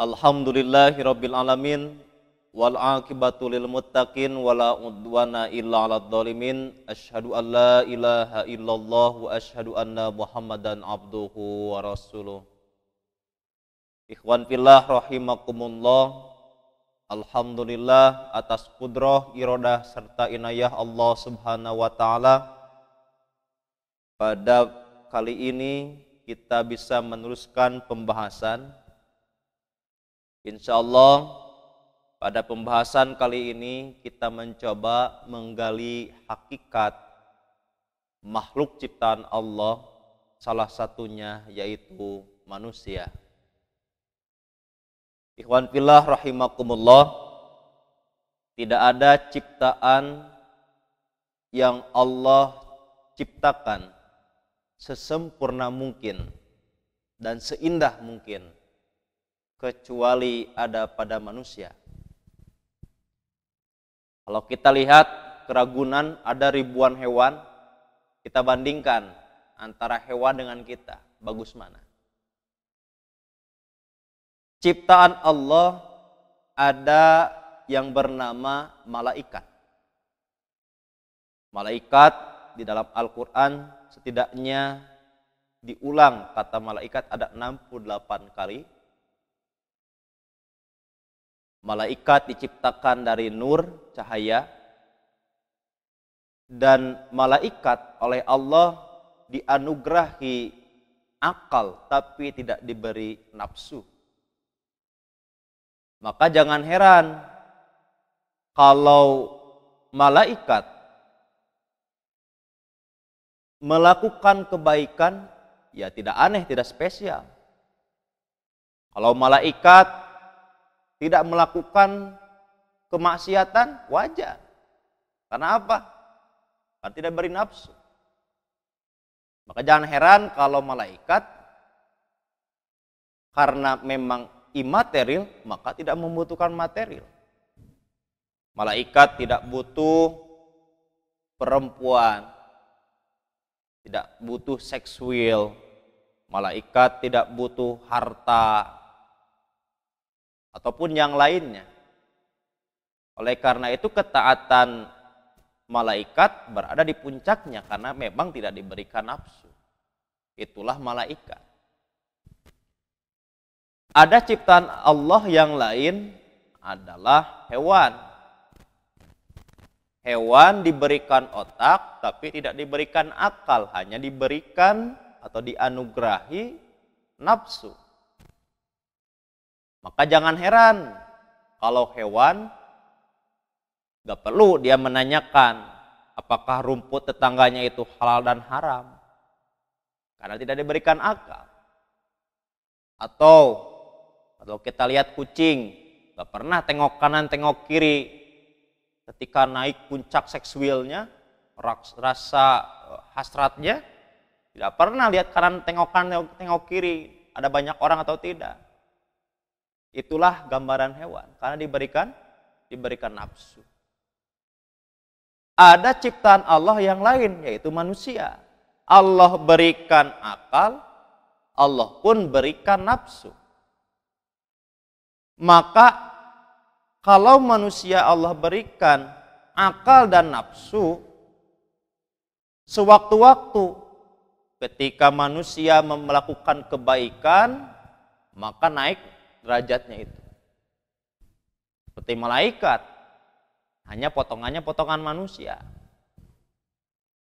Alhamdulillahirabbil alamin wal aqibatu lil muttaqin wala udwana illa 'alal zalimin. Asyhadu an la ilaha illallah wa asyhadu anna Muhammadan abduhu wa rasuluh. Ikhwan fillah rahimakumullah. Alhamdulillah atas qudrah, iradah serta inayah Allah Subhanahu wa taala. Pada kali ini kita bisa meneruskan pembahasan. Insyaallah pada pembahasan kali ini kita mencoba menggali hakikat makhluk ciptaan Allah, salah satunya yaitu manusia. Ikhwan fillah rahimakumullah, tidak ada ciptaan yang Allah ciptakan sesempurna mungkin dan seindah mungkin kecuali ada pada manusia. Kalau kita lihat keragunan, ada ribuan hewan, kita bandingkan antara hewan dengan kita, bagus mana? Ciptaan Allah ada yang bernama malaikat. Malaikat di dalam Al-Quran setidaknya diulang kata malaikat ada 68 kali. Malaikat diciptakan dari nur, cahaya. Dan malaikat oleh Allah dianugerahi akal tapi tidak diberi nafsu. Maka jangan heran kalau malaikat melakukan kebaikan, ya tidak aneh, tidak spesial. Kalau malaikat tidak melakukan kemaksiatan, wajar. Karena apa? Karena tidak beri nafsu. Maka jangan heran kalau malaikat karena memang imaterial, maka tidak membutuhkan material. Malaikat tidak butuh perempuan, tidak butuh seksual. Malaikat tidak butuh harta ataupun yang lainnya. Oleh karena itu ketaatan malaikat berada di puncaknya karena memang tidak diberikan nafsu. Itulah malaikat. Ada ciptaan Allah yang lain adalah hewan. Hewan diberikan otak tapi tidak diberikan akal, hanya diberikan atau dianugerahi nafsu. Maka jangan heran kalau hewan gak perlu dia menanyakan apakah rumput tetangganya itu halal dan haram, karena tidak diberikan akal. Atau kalau kita lihat kucing, gak pernah tengok kanan tengok kiri. Ketika naik puncak seksualnya, rasa hasratnya, tidak pernah lihat kanan tengok kiri, ada banyak orang atau tidak. Itulah gambaran hewan, karena diberikan nafsu. Ada ciptaan Allah yang lain, yaitu manusia. Allah berikan akal, Allah pun berikan nafsu. Maka kalau manusia Allah berikan akal dan nafsu, sewaktu-waktu ketika manusia melakukan kebaikan, maka naik derajatnya itu. Seperti malaikat, hanya potongannya potongan manusia.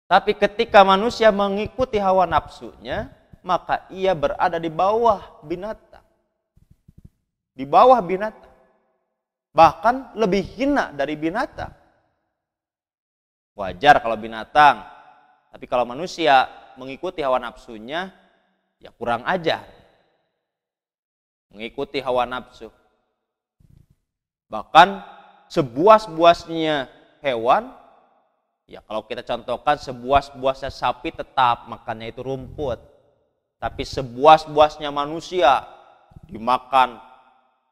Tapi ketika manusia mengikuti hawa nafsunya, maka ia berada di bawah binatang. Di bawah binatang. Bahkan lebih hina dari binatang. Wajar kalau binatang, tapi kalau manusia mengikuti hawa nafsunya, ya kurang ajar. Mengikuti hawa nafsu. Bahkan sebuas-buasnya hewan, ya kalau kita contohkan sebuas-buasnya sapi tetap makannya itu rumput. Tapi sebuas-buasnya manusia dimakan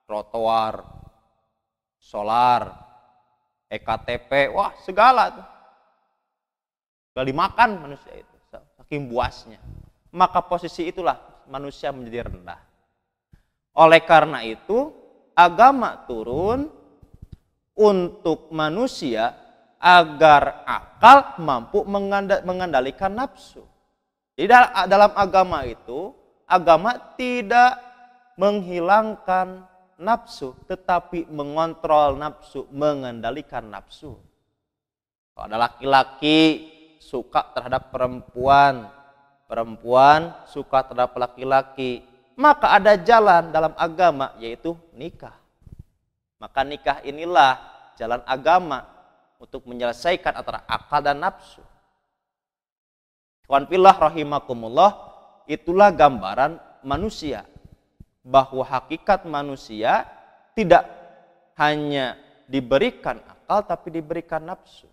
trotoar, solar, EKTP, wah segala tuh. Gak dimakan manusia itu, saking buasnya. Maka posisi itulah manusia menjadi rendah. Oleh karena itu, agama turun untuk manusia agar akal mampu mengendalikan nafsu. Di dalam agama itu, agama tidak menghilangkan nafsu, tetapi mengontrol nafsu, mengendalikan nafsu. Kalau ada laki-laki suka terhadap perempuan, perempuan suka terhadap laki-laki, maka ada jalan dalam agama, yaitu nikah. Maka nikah inilah jalan agama untuk menyelesaikan antara akal dan nafsu. Ikhwan fillah rahimakumullah, itulah gambaran manusia, bahwa hakikat manusia tidak hanya diberikan akal tapi diberikan nafsu.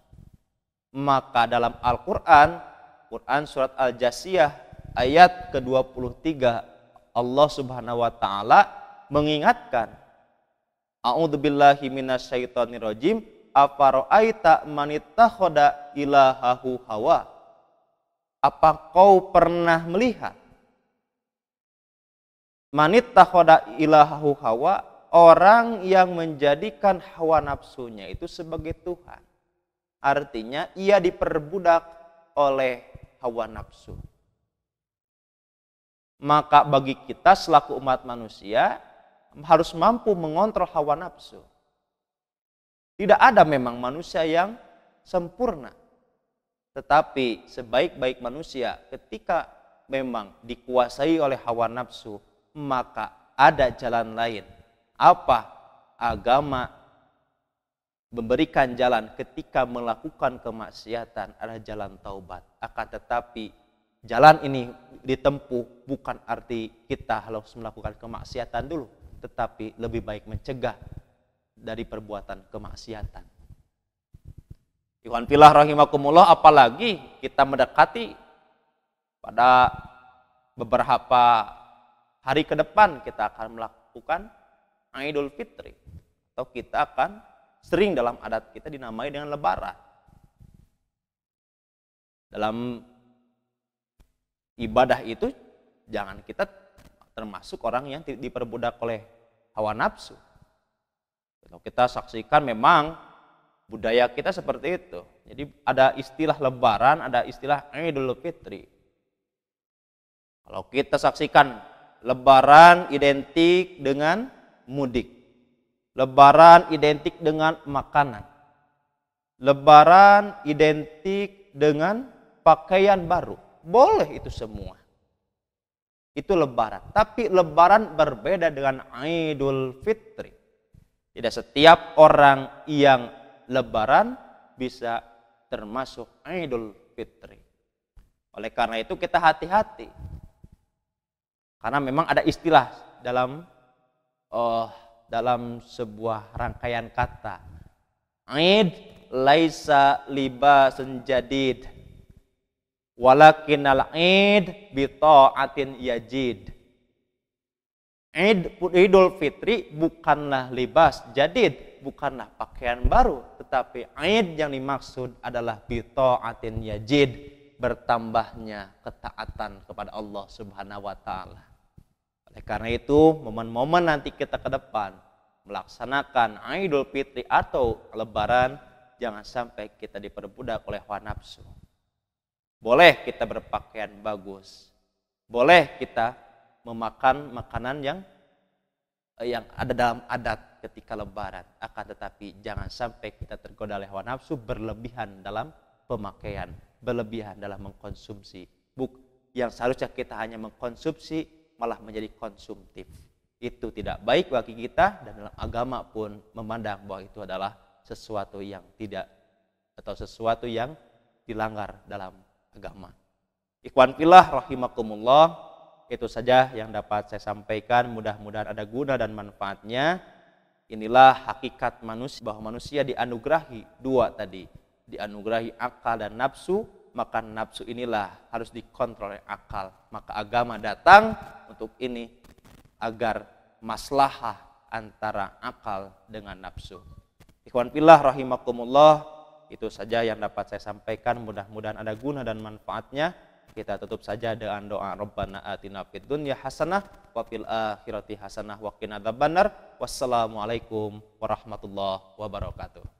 Maka dalam Al-Quran, Quran surat Al-Jasiyah ayat ke-23, Allah Subhanahu wa taala mengingatkan, A'udzubillahi minasyaitonirrajim, afara'aita man ittakhadha ilahahu hawa. Apa kau pernah melihat man ittakhadha ilahahu hawa, orang yang menjadikan hawa nafsunya itu sebagai Tuhan. Artinya ia diperbudak oleh hawa nafsu. Maka bagi kita selaku umat manusia harus mampu mengontrol hawa nafsu. Tidak ada memang manusia yang sempurna. Tetapi sebaik-baik manusia ketika memang dikuasai oleh hawa nafsu, maka ada jalan lain. Apa? Agama memberikan jalan ketika melakukan kemaksiatan, adalah jalan taubat. Akan tetapi jalan ini ditempuh bukan arti kita harus melakukan kemaksiatan dulu, tetapi lebih baik mencegah dari perbuatan kemaksiatan. Ikhwan fillah rahimakumullah, apalagi kita mendekati pada beberapa hari ke depan kita akan melakukan Idul Fitri, atau kita akan sering dalam adat kita dinamai dengan lebaran. Dalam ibadah itu jangan kita termasuk orang yang diperbudak oleh hawa nafsu. Kalau kita saksikan memang budaya kita seperti itu. Jadi ada istilah lebaran, ada istilah Idul Fitri. Kalau kita saksikan lebaran identik dengan mudik. Lebaran identik dengan makanan. Lebaran identik dengan pakaian baru. Boleh itu semua. Itu lebaran. Tapi lebaran berbeda dengan Idul Fitri. Tidak setiap orang yang lebaran bisa termasuk Idul Fitri. Oleh karena itu kita hati-hati. Karena memang ada istilah dalam sebuah rangkaian kata. Id laisa libasun jadid, walakinal id bi ta'atin yajid. Idul Fitri bukanlah libas jadid, bukanlah pakaian baru, tetapi Id yang dimaksud adalah bi ta'atin yajid, bertambahnya ketaatan kepada Allah Subhanahu wa taala. Oleh karena itu, momen-momen nanti kita ke depan melaksanakan Idul Fitri atau Lebaran, jangan sampai kita diperbudak oleh hawa nafsu. Boleh kita berpakaian bagus, boleh kita memakan makanan yang ada dalam adat ketika Lebaran. Akan tetapi jangan sampai kita tergoda oleh hawa nafsu, berlebihan dalam pemakaian, berlebihan dalam mengkonsumsi. Yang seharusnya kita hanya mengkonsumsi, malah menjadi konsumtif. Itu tidak baik bagi kita, dan dalam agama pun memandang bahwa itu adalah sesuatu yang tidak, atau sesuatu yang dilanggar dalam agama. Ikhwan fillah rahimakumullah, itu saja yang dapat saya sampaikan. Mudah-mudahan ada guna dan manfaatnya. Inilah hakikat manusia, bahwa manusia dianugerahi dua tadi, dianugerahi akal dan nafsu. Maka nafsu inilah harus dikontrol oleh akal. Maka agama datang untuk ini, agar maslahah antara akal dengan nafsu. Ikhwan fillah rahimakumullah, itu saja yang dapat saya sampaikan. Mudah-mudahan ada guna dan manfaatnya. kita tutup saja dengan doa Rabbana atina fid dunya hasanah wa fil akhirati hasanah wa qina adzabannar. Wassalamualaikum warahmatullahi wabarakatuh.